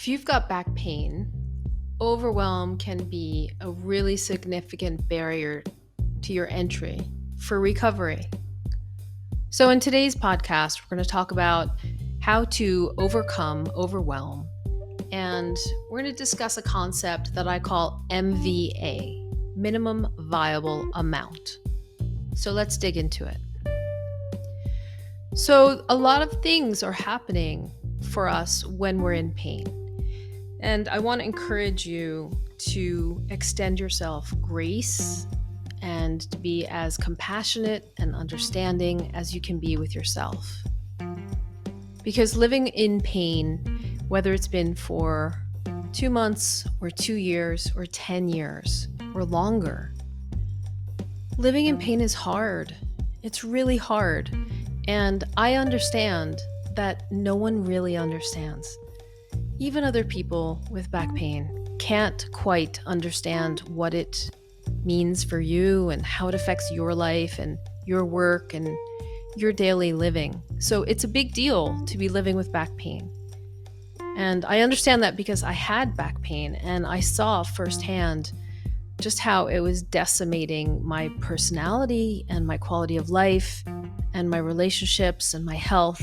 If you've got back pain, overwhelm can be a really significant barrier to your entry for recovery. So, in today's podcast, we're going to talk about how to overcome overwhelm, and we're going to discuss a concept that I call MVA, minimum viable amount. So, let's dig into it. So, a lot of things are happening for us when we're in pain. And I want to encourage you to extend yourself grace and to be as compassionate and understanding as you can be with yourself. Because living in pain, whether it's been for 2 months or 2 years or 10 years or longer, living in pain is hard. It's really hard. And I understand that no one really understands. Even other people with back pain can't quite understand what it means for you and how it affects your life and your work and your daily living. So it's a big deal to be living with back pain. And I understand that because I had back pain and I saw firsthand just how it was decimating my personality and my quality of life and my relationships and my health.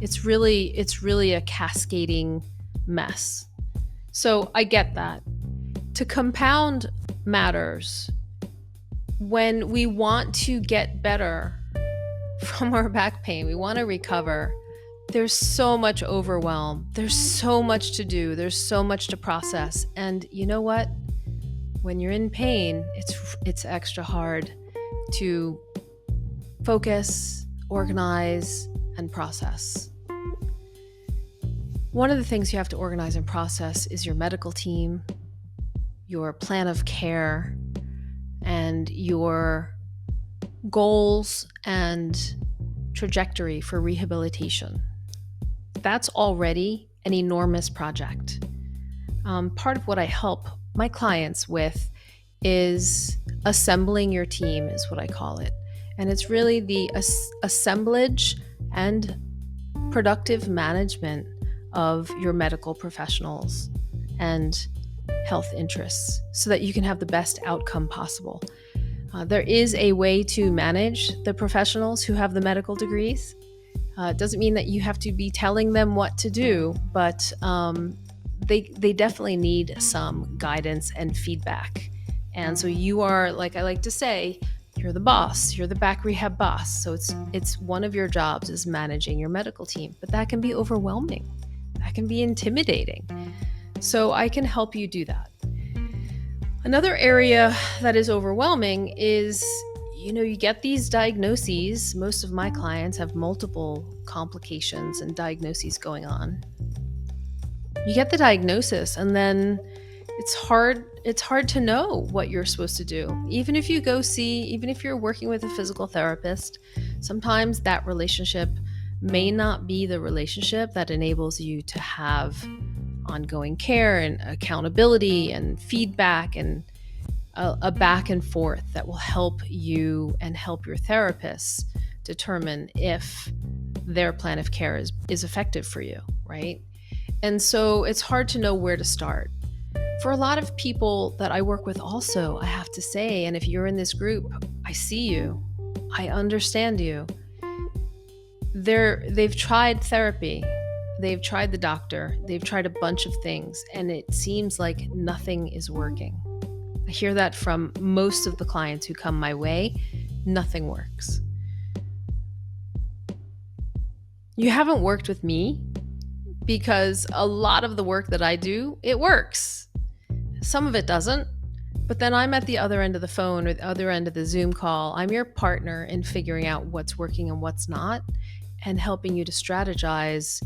It's really a cascading mess. So I get that. To compound matters, when we want to get better from our back pain, we want to recover, there's so much overwhelm. There's so much to do. There's so much to process. And you know what? When you're in pain, it's extra hard to focus, organize, and process. One of the things you have to organize and process is your medical team, your plan of care, and your goals and trajectory for rehabilitation. That's already an enormous project. Part of what I help my clients with is assembling your team, is what I call it. And it's really the assemblage and productive management of your medical professionals and health interests so that you can have the best outcome possible. There is a way to manage the professionals who have the medical degrees. It doesn't mean that you have to be telling them what to do, but they definitely need some guidance and feedback. And so you are, like I like to say, you're the boss, you're the back rehab boss. So it's one of your jobs is managing your medical team, but that can be overwhelming. That can be intimidating. So I can help you do that. Another area that is overwhelming is, you get these diagnoses. Most of my clients have multiple complications and diagnoses going on. You get the diagnosis and then it's hard to know what you're supposed to do. Even if you're working with a physical therapist, sometimes that relationship may not be the relationship that enables you to have ongoing care and accountability and feedback and a back and forth that will help you and help your therapists determine if their plan of care is effective for you, right? And so it's hard to know where to start. For a lot of people that I work with also, I have to say, and if you're in this group, I see you, I understand you. They've tried therapy, they've tried the doctor, they've tried a bunch of things, and it seems like nothing is working. I hear that from most of the clients who come my way. Nothing works. You haven't worked with me because a lot of the work that I do, it works. Some of it doesn't, but then I'm at the other end of the phone or the other end of the Zoom call. I'm your partner in figuring out what's working and what's not, and helping you to strategize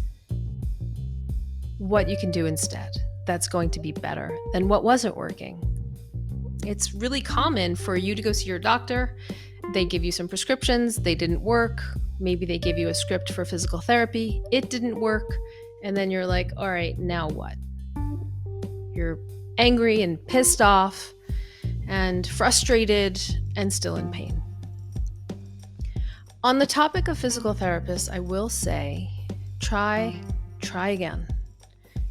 what you can do instead that's going to be better than what wasn't working. It's really common for you to go see your doctor. They give you some prescriptions. They didn't work. Maybe they give you a script for physical therapy. It didn't work. And then you're like, all right, now what? You're angry and pissed off and frustrated and still in pain. On the topic of physical therapists, I will say, try again.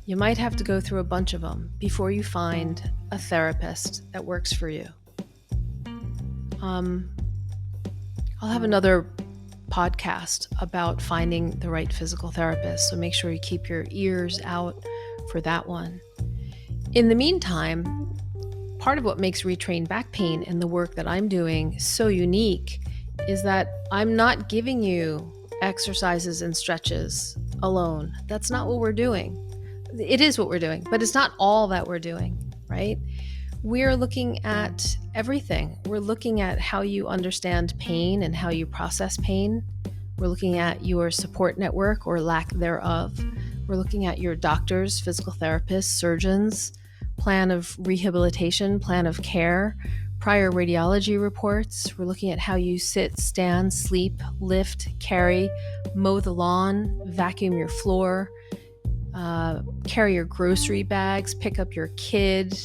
You might have to go through a bunch of them before you find a therapist that works for you. I'll have another podcast about finding the right physical therapist, so make sure you keep your ears out for that one. In the meantime, part of what makes Retrain Back Pain and the work that I'm doing so unique is that I'm not giving you exercises and stretches alone. That's not what we're doing. It is what we're doing, but it's not all that we're doing, right? We're looking at everything. We're looking at how you understand pain and how you process pain. We're looking at your support network or lack thereof. We're looking at your doctors, physical therapists, surgeons, plan of rehabilitation, plan of care, prior radiology reports. We're looking at how you sit, stand, sleep, lift, carry, mow the lawn, vacuum your floor, carry your grocery bags, pick up your kid,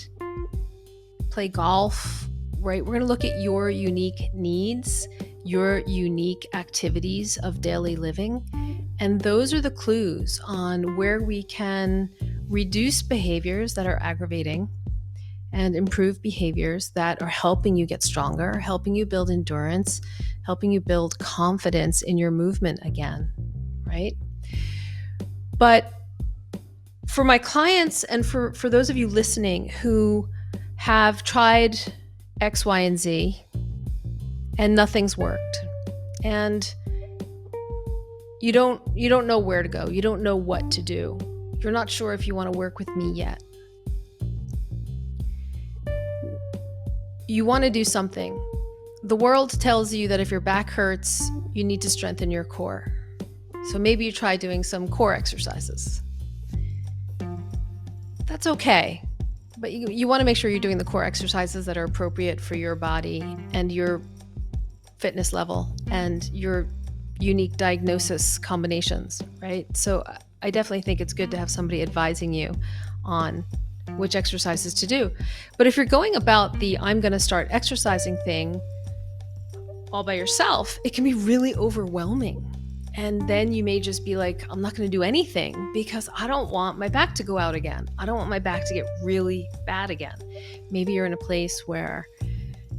play golf, right? We're going to look at your unique needs, your unique activities of daily living. And those are the clues on where we can reduce behaviors that are aggravating and improve behaviors that are helping you get stronger, helping you build endurance, helping you build confidence in your movement again, right? But for my clients and for those of you listening who have tried X, Y, and Z and nothing's worked, and you don't know where to go, you don't know what to do, you're not sure if you want to work with me yet, you want to do something. The world tells you that if your back hurts, you need to strengthen your core. So maybe you try doing some core exercises. That's okay. But you want to make sure you're doing the core exercises that are appropriate for your body and your fitness level and your unique diagnosis combinations, right? So I definitely think it's good to have somebody advising you on which exercises to do. But if you're going about the I'm going to start exercising thing all by yourself, it can be really overwhelming. And then you may just be like, I'm not going to do anything because I don't want my back to go out again. I don't want my back to get really bad again. Maybe you're in a place where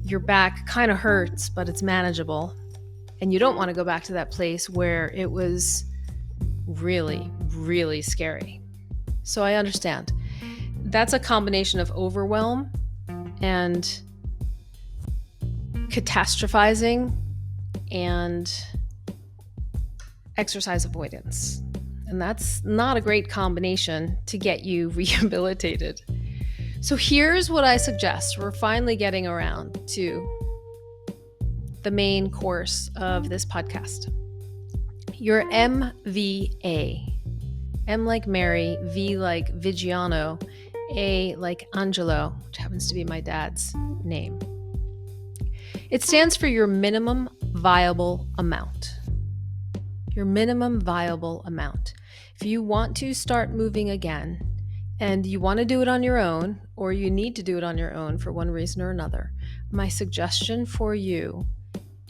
your back kind of hurts, but it's manageable. And you don't want to go back to that place where it was really, really scary. So I understand. That's a combination of overwhelm and catastrophizing and exercise avoidance. And that's not a great combination to get you rehabilitated. So here's what I suggest. We're finally getting around to the main course of this podcast. Your MVA. M like Mary, V like Vigiano, A like Angelo, which happens to be my dad's name. It stands for your minimum viable amount. Your minimum viable amount. If you want to start moving again and you want to do it on your own, or you need to do it on your own for one reason or another, my suggestion for you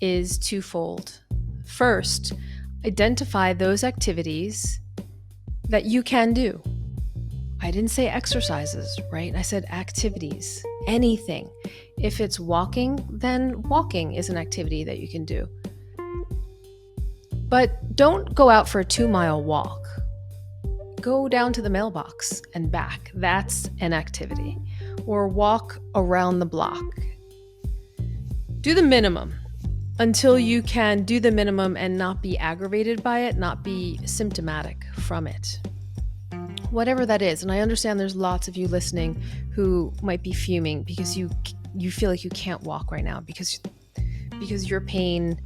is twofold. First, identify those activities that you can do. I didn't say exercises, right? I said activities, anything. If it's walking, then walking is an activity that you can do. But don't go out for a 2-mile walk. Go down to the mailbox and back. That's an activity. Or walk around the block. Do the minimum until you can do the minimum and not be aggravated by it, not be symptomatic from it. Whatever that is. And I understand there's lots of you listening who might be fuming because you feel like you can't walk right now because your pain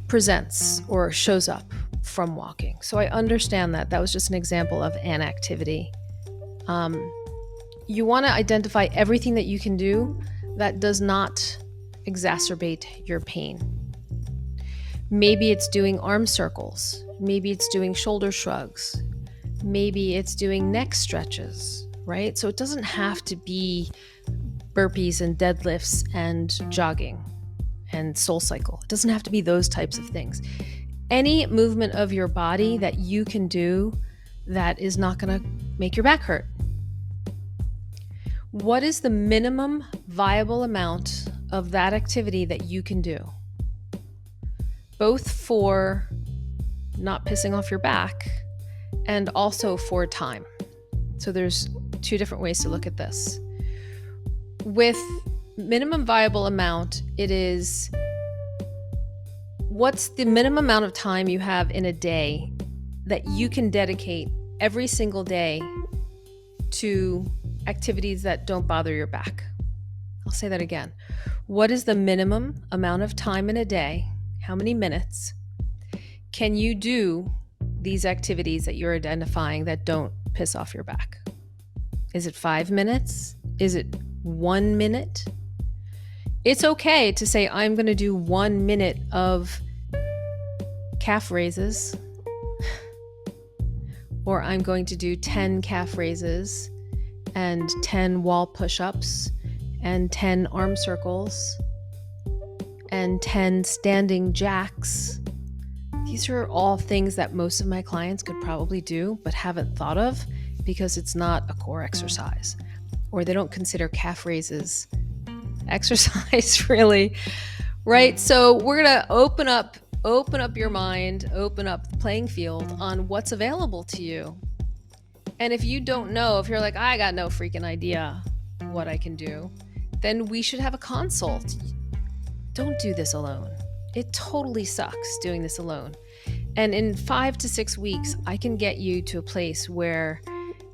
presents or shows up from walking. So I understand that. That was just an example of an activity. You want to identify everything that you can do that does not exacerbate your pain. Maybe it's doing arm circles. Maybe it's doing shoulder shrugs. Maybe it's doing neck stretches, right? So it doesn't have to be burpees and deadlifts and jogging and soul cycle. It doesn't have to be those types of things. Any movement of your body that you can do that is not going to make your back hurt. What is the minimum viable amount of that activity that you can do? Both for not pissing off your back and also for time. So there's two different ways to look at this. With minimum viable amount, it is what's the minimum amount of time you have in a day that you can dedicate every single day to activities that don't bother your back. I'll say that again. What is the minimum amount of time in a day? How many minutes can you do these activities that you're identifying that don't piss off your back? Is it 5 minutes? Is it 1 minute? It's okay to say, I'm going to do 1 minute of calf raises, or I'm going to do 10 calf raises and 10 wall push-ups and 10 arm circles and 10 standing jacks. These are all things that most of my clients could probably do but haven't thought of because it's not a core exercise, or they don't consider calf raises exercise really, right? So we're going to open up your mind, open up the playing field on what's available to you. And if you don't know, if you're like, I got no freaking idea what I can do, then we should have a consult. Don't do this alone. It totally sucks doing this alone. And in 5 to 6 weeks, I can get you to a place where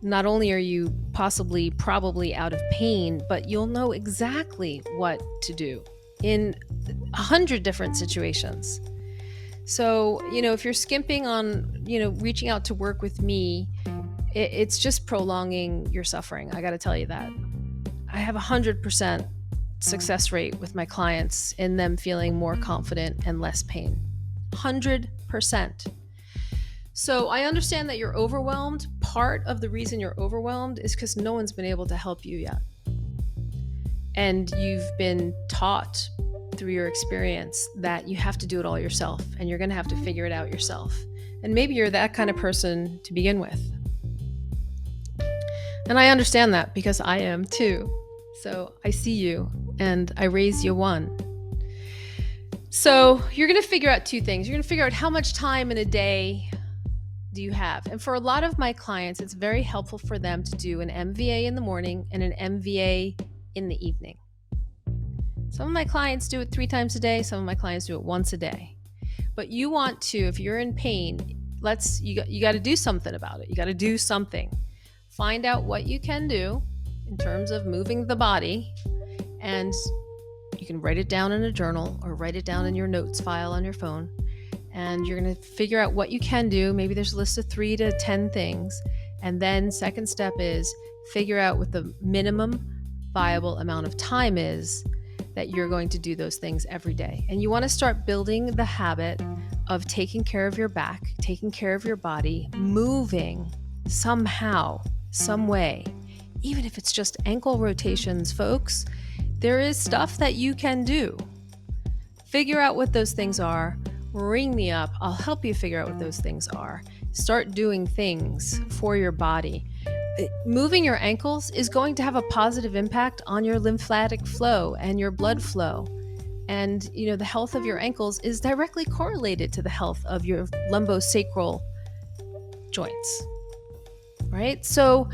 not only are you probably out of pain, but you'll know exactly what to do in 100 different situations. So, if you're skimping on, reaching out to work with me, it's just prolonging your suffering. I got to tell you that. I have 100% success rate with my clients in them feeling more confident and less pain. 100%. So I understand that you're overwhelmed. Part of the reason you're overwhelmed is because no one's been able to help you yet. And you've been taught through your experience that you have to do it all yourself, and you're going to have to figure it out yourself. And maybe you're that kind of person to begin with. And I understand that because I am too. So I see you and I raise you one. So you're going to figure out two things. You're going to figure out how much time in a day do you have. And for a lot of my clients, it's very helpful for them to do an MVA in the morning and an MVA in the evening. Some of my clients do it 3 times a day. Some of my clients do it once a day. But you want to, if you're in pain, you got to do something about it. You got to do something. Find out what you can do in terms of moving the body, and you can write it down in a journal or write it down in your notes file on your phone, and you're going to figure out what you can do. Maybe there's a list of 3 to 10 things, and then second step is figure out what the minimum viable amount of time is that you're going to do those things every day. And you want to start building the habit of taking care of your back, taking care of your body, moving somehow, some way. Even if it's just ankle rotations, folks, there is stuff that you can do. Figure out what those things are. Ring me up. I'll help you figure out what those things are. Start doing things for your body. Moving your ankles is going to have a positive impact on your lymphatic flow and your blood flow. And, the health of your ankles is directly correlated to the health of your lumbosacral joints, right? So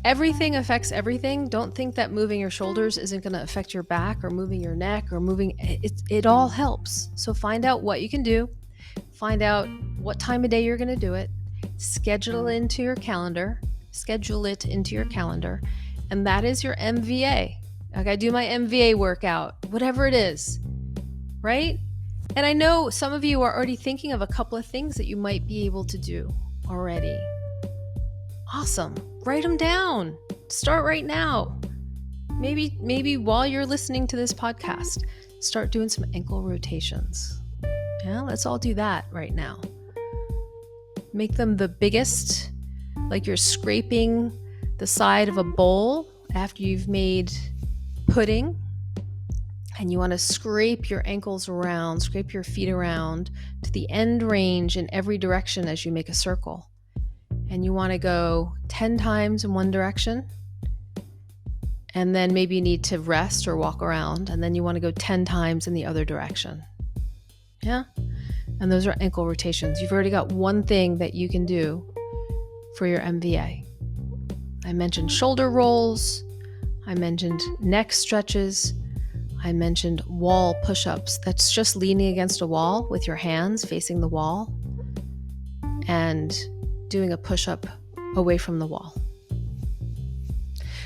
everything affects everything. Don't think that moving your shoulders isn't going to affect your back, or moving your neck, or it all helps. So find out what you can do. Find out what time of day you're going to do it. Schedule it into your calendar. And that is your MVA. Like, I do my MVA workout, whatever it is, right? And I know some of you are already thinking of a couple of things that you might be able to do already. Awesome. Write them down. Start right now. Maybe while you're listening to this podcast, start doing some ankle rotations. Yeah, let's all do that right now. Make them the biggest, like you're scraping the side of a bowl after you've made pudding, and you want to scrape your ankles around, scrape your feet around to the end range in every direction as you make a circle. and you want to go 10 times in one direction, and then maybe you need to rest or walk around, and then you want to go 10 times in the other direction. Yeah? And those are ankle rotations. You've already got one thing that you can do for your MVA. I mentioned shoulder rolls. I mentioned neck stretches. I mentioned wall push-ups. That's just leaning against a wall with your hands facing the wall and doing a push-up away from the wall.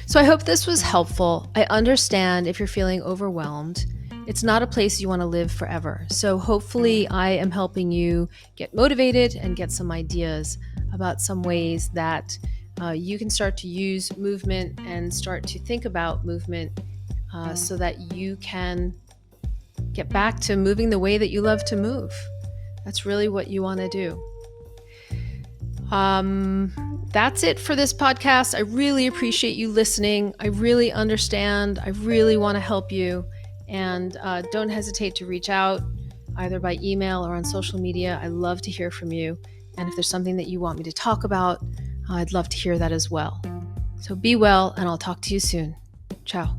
So I hope this was helpful. I understand if you're feeling overwhelmed. It's not a place you want to live forever. So hopefully I am helping you get motivated and get some ideas about some ways that you can start to use movement and start to think about movement so that you can get back to moving the way that you love to move. That's really what you want to do. That's it for this podcast. I really appreciate you listening. I really understand. I really want to help you. And don't hesitate to reach out either by email or on social media. I love to hear from you. And if there's something that you want me to talk about, I'd love to hear that as well. So be well, and I'll talk to you soon. Ciao.